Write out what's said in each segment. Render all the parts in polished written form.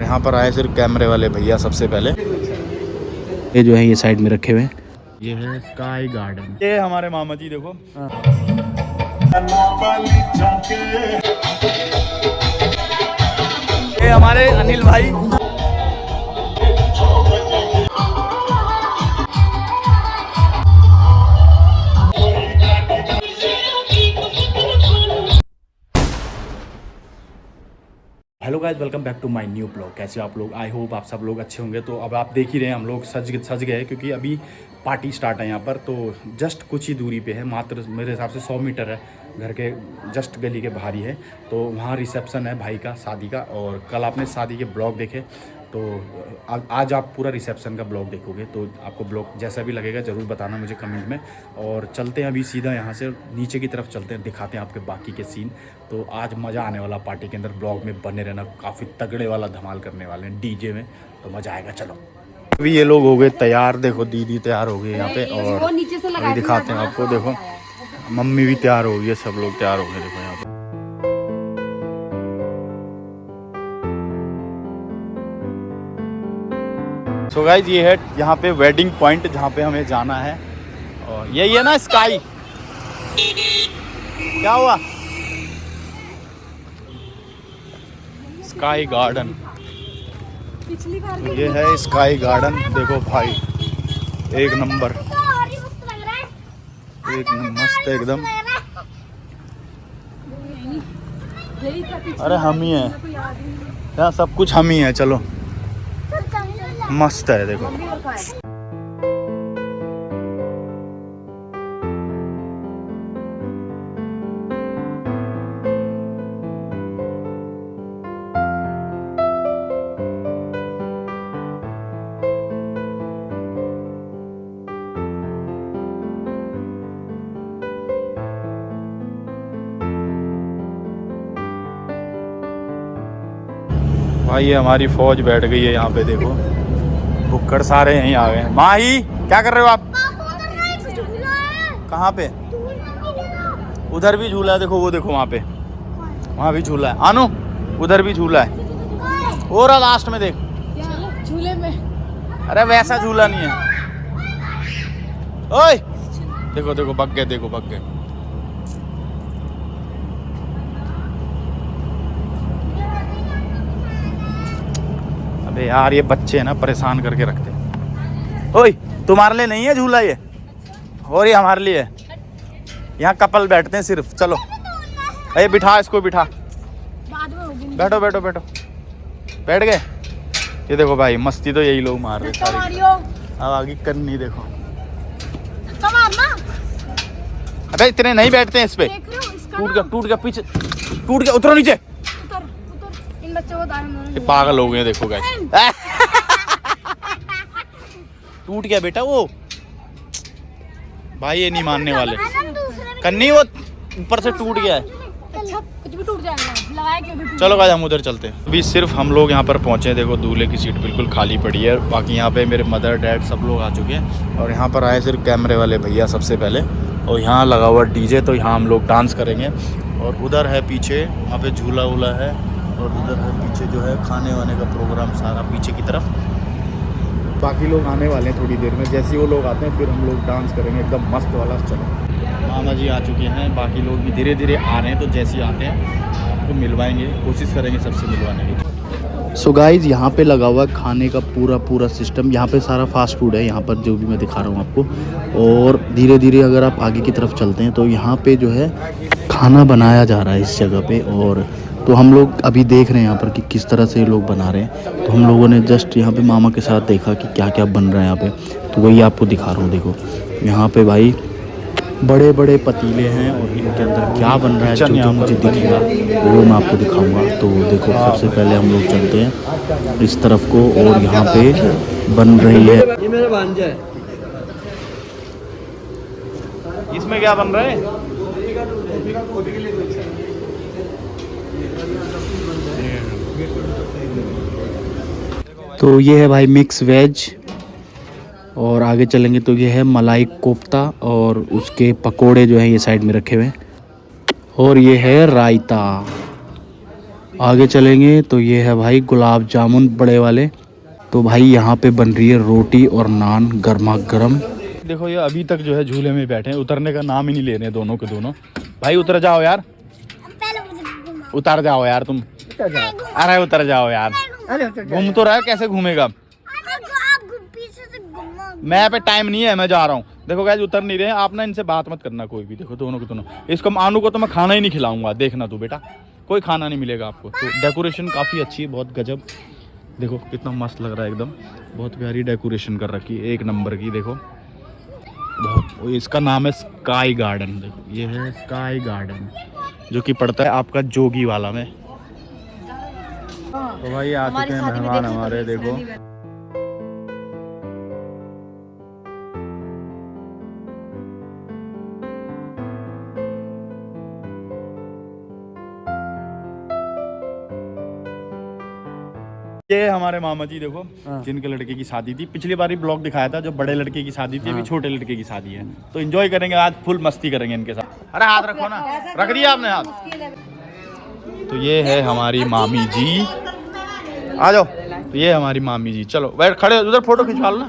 यहाँ पर आए सिर्फ कैमरे वाले भैया सबसे पहले। ये जो है ये साइड में रखे हुए हैं, ये है स्काई गार्डन। ये हमारे मामा जी देखो। ये हमारे अनिल भाई। Hello guys, welcome back to my new blog. कैसे आप लोग? आई होप आप सब लोग अच्छे होंगे। तो अब आप देख ही रहे हैं हम लोग सज गए क्योंकि अभी पार्टी स्टार्ट है यहाँ पर। तो जस्ट कुछ ही दूरी पे है, मात्र मेरे हिसाब से 100 मीटर है, घर के जस्ट गली के बाहर ही है। तो वहाँ रिसेप्शन है भाई का शादी का। और कल आपने शादी के ब्लॉग देखे, तो आज आप पूरा रिसेप्शन का ब्लॉग देखोगे। तो आपको ब्लॉग जैसा भी लगेगा ज़रूर बताना मुझे कमेंट में। और चलते हैं अभी सीधा यहाँ से नीचे की तरफ चलते हैं, दिखाते हैं आपके बाकी के सीन। तो आज मज़ा आने वाला पार्टी के अंदर, ब्लॉग में बने रहना। काफ़ी तगड़े वाला धमाल करने वाले हैं डीजे में, तो मज़ा आएगा। चलो अभी ये लोग हो गए तैयार, देखो दीदी तैयार हो गई यहाँ पे। और अभी दिखाते हैं आपको, देखो मम्मी भी तैयार हो गई है, सब लोग तैयार हो गए देखो यहाँ पे। तो गाइज ये है यहाँ पे वेडिंग पॉइंट जहाँ पे हमें जाना है। और यही है ना स्काई, क्या हुआ, स्काई गार्डन। ये है स्काई गार्डन, देखो भाई एक नंबर, एक मस्त एकदम। अरे हम ही हैं यहाँ, सब कुछ हम ही हैं। चलो मस्त है देखो। भाई ये हमारी फौज बैठ गई है यहाँ पे, देखो बुक्कड़ सारे यहीं आ गए हैं। माही क्या कर रहे हो आप? कहाँ पे? उधर भी झूला है, देखो वो देखो वहाँ पे, वहाँ भी झूला है। आनो उधर भी झूला है, और लास्ट में देख झूले में। अरे वैसा झूला नहीं है। ओए देखो देखो बग गए, देखो बग गए। अबे यार ये बच्चे हैं ना, परेशान करके रखते हैं। ओए तुम्हारे लिए नहीं है झूला ये, और ये हमारे लिए है। यहाँ कपल बैठते हैं सिर्फ। चलो अरे बिठा इसको, बिठा, बैठो बैठो बैठो, बैठ गए। ये देखो भाई मस्ती तो यही लोग मार रहे सारे। अब आगे करनी देखो। अबे इतने नहीं बैठते हैं इस पे, टूट गया पीछे, टूट गया। उतरो नीचे, ये पागल हो गए देखो गाइस। टूट गया बेटा वो, भाई ये नहीं मानने वाले। कन्नी वो ऊपर से टूट गया है। अच्छा, कुछ भी टूट जाएगा। चलो गाइस हम उधर चलते हैं। अभी सिर्फ हम लोग यहाँ पर पहुँचे, देखो दूल्हे की सीट बिल्कुल खाली पड़ी है। बाकी यहाँ पे मेरे मदर डैड सब लोग आ चुके हैं। और यहाँ पर आए सिर्फ कैमरे वाले भैया सबसे पहले। और यहाँ लगा हुआ डीजे, तो यहाँ हम लोग डांस करेंगे। और उधर है पीछे, वहाँ पे झूला वूला है। और उधर है पीछे जो है खाने वाने का प्रोग्राम सारा पीछे की तरफ। बाकी लोग आने वाले हैं थोड़ी देर में, जैसे ही वो लोग आते हैं फिर हम लोग डांस करेंगे एकदम मस्त वाला। चलो मामा जी आ चुके हैं, बाकी लोग भी धीरे धीरे आ रहे हैं। तो जैसे ही आते हैं आपको मिलवाएंगे, कोशिश करेंगे सबसे मिलवाने की। सो गाइज यहाँ पे लगा हुआ खाने का पूरा सिस्टम। यहाँ पे सारा फास्ट फूड है, यहाँ पर जो भी मैं दिखा रहा हूँ आपको। और धीरे धीरे अगर आप आगे की तरफ चलते हैं तो यहाँ पे जो है खाना बनाया जा रहा है इस जगह पे। और तो हम लोग अभी देख रहे हैं यहाँ पर कि किस तरह से ये लोग बना रहे हैं। तो हम लोगों ने जस्ट यहाँ पे मामा के साथ देखा कि क्या क्या बन रहा है यहाँ पे, तो वही आपको दिखा रहा हूँ। देखो यहाँ पे भाई बड़े बड़े पतीले हैं और इनके अंदर क्या बन रहा है जो मुझे दिखेगा वो मैं आपको दिखाऊंगा। तो देखो सबसे पहले हम लोग चलते हैं इस तरफ को, और यहाँ पे बन रही है। ये मेरा भांजा है। इसमें क्या बन रहा है? तो ये है भाई मिक्स वेज। और आगे चलेंगे तो ये है मलाई कोफ्ता, और उसके पकोड़े जो हैं ये साइड में रखे हुए हैं। और ये है रायता। आगे चलेंगे तो ये है भाई गुलाब जामुन बड़े वाले। तो भाई यहाँ पे बन रही है रोटी और नान गर्मा गर्म। देखो ये अभी तक जो है झूले में बैठे हैं, उतरने का नाम ही नहीं ले रहे दोनों के दोनों। भाई उतर जाओ यार, उतर जाओ यार तुम, अरे उतर जाओ यार। घूम तो रहा है, कैसे घूमेगा? मैं पे टाइम नहीं है, मैं जा रहा हूँ। देखो गाइस उतर नहीं रहे हैं, आप ना इनसे बात मत करना कोई भी। देखो दोनों के दोनों, इसको आनू को तो मैं खाना ही नहीं खिलाऊंगा, देखना तू बेटा, कोई खाना नहीं मिलेगा आपको। तो डेकोरेशन काफ़ी अच्छी है, बहुत गजब। देखो कितना मस्त लग रहा है एकदम, बहुत प्यारी डेकोरेशन कर रखी है, एक नंबर की। देखो बहुत, इसका नाम है स्काई गार्डन। देखो ये है स्काई गार्डन, जो कि पड़ता है आपका जोगी वाला में। तो भाई आ चुके हैं मेहमान हमारे। देखो ये हमारे मामा जी, देखो जिनके लड़के की शादी थी। पिछली बार ही ब्लॉग दिखाया था, जो बड़े लड़के की शादी थी, अभी छोटे लड़के की शादी है। तो एंजॉय करेंगे आज, फुल मस्ती करेंगे इनके साथ। अरे हाथ रखो ना, रख दिया आपने हाथ। तो ये है हमारी मामी जी, आ जाओ। तो ये हमारी मामी जी, चलो बैठ खड़े उधर, फोटो खिंचवा लो ना।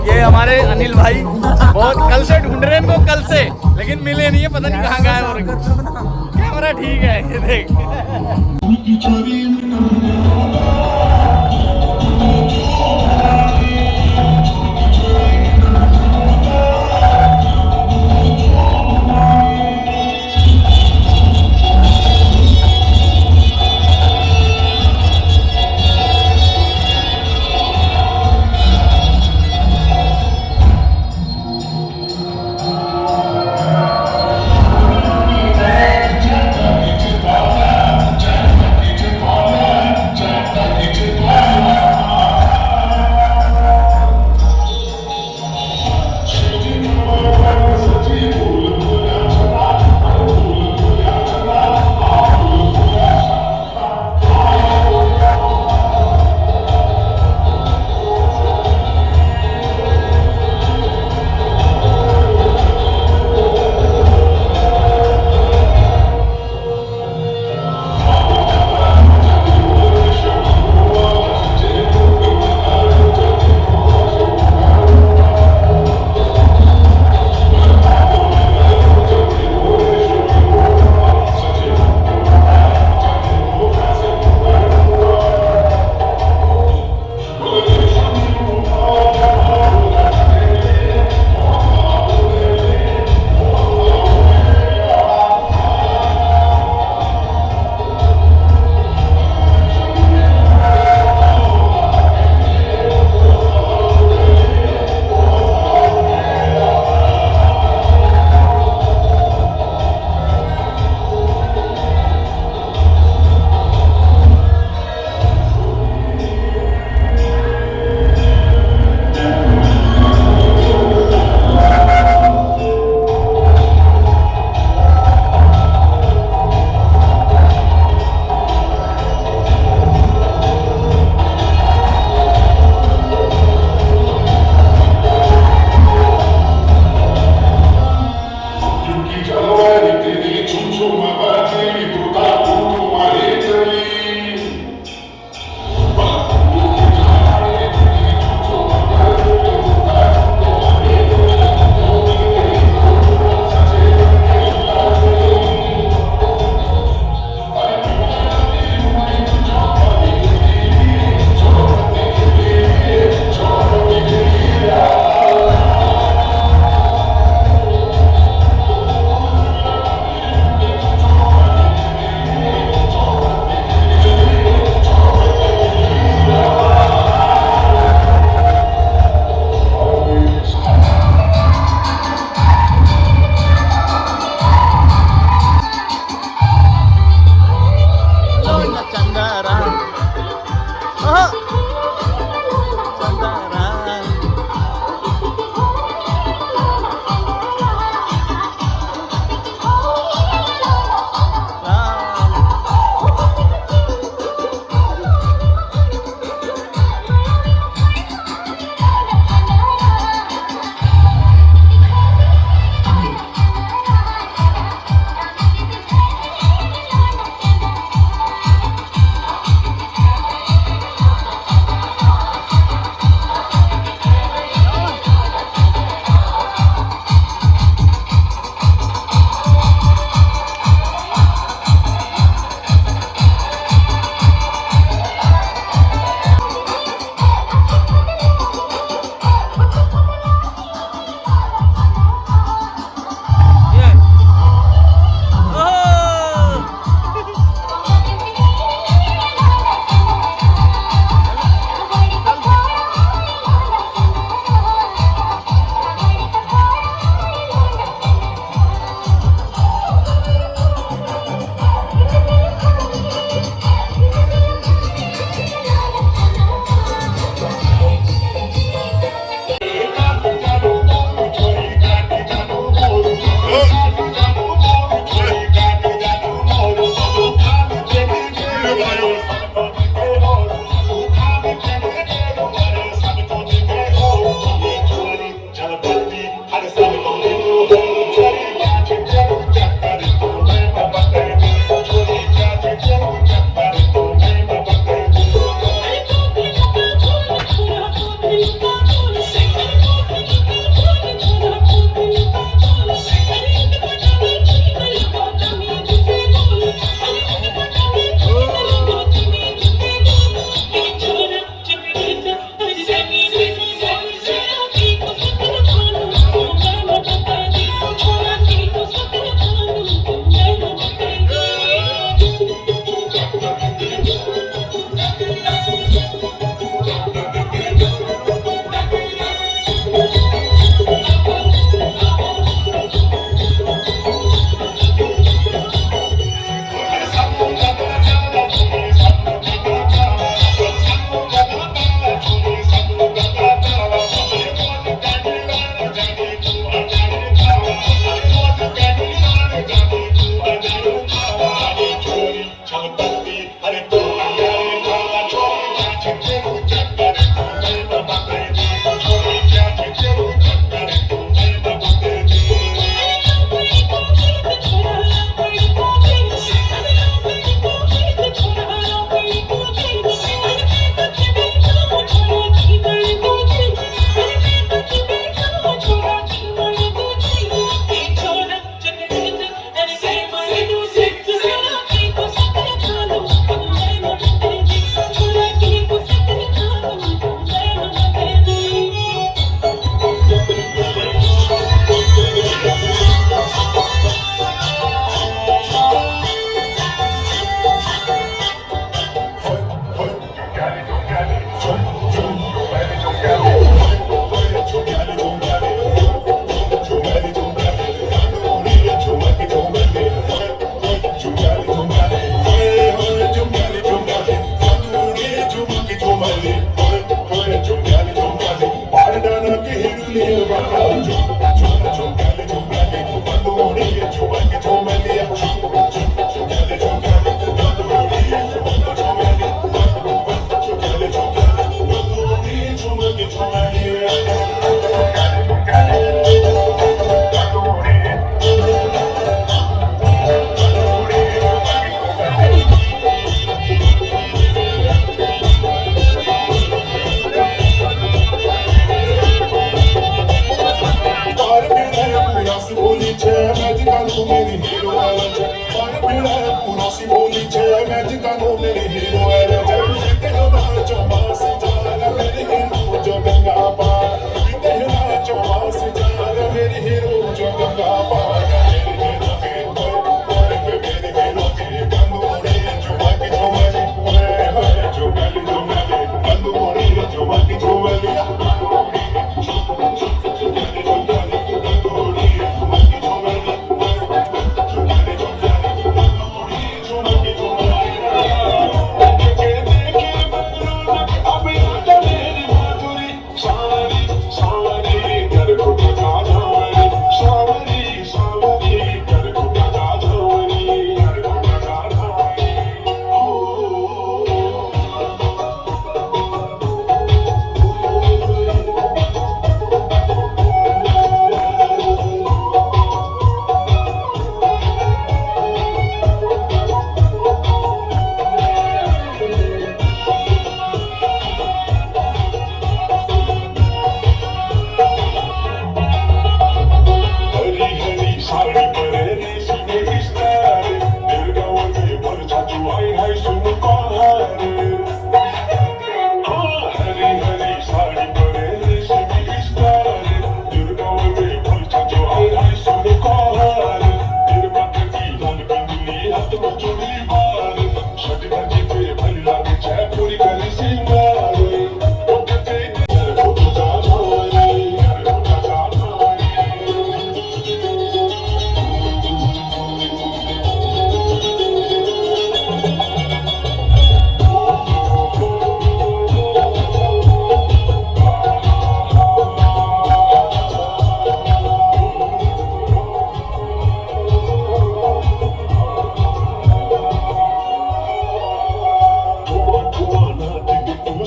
ये हमारे अनिल भाई बहुत कल से ढूंढ रहे हैं इनको, कल से, लेकिन मिले नहीं है, पता नहीं कहाँ गायब हो रहे। कैमरा ठीक है, ये देख।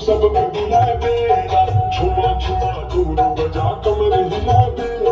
सबक बुला मेरा छुआ छुआ घूरू बजा कमर हिला मेरा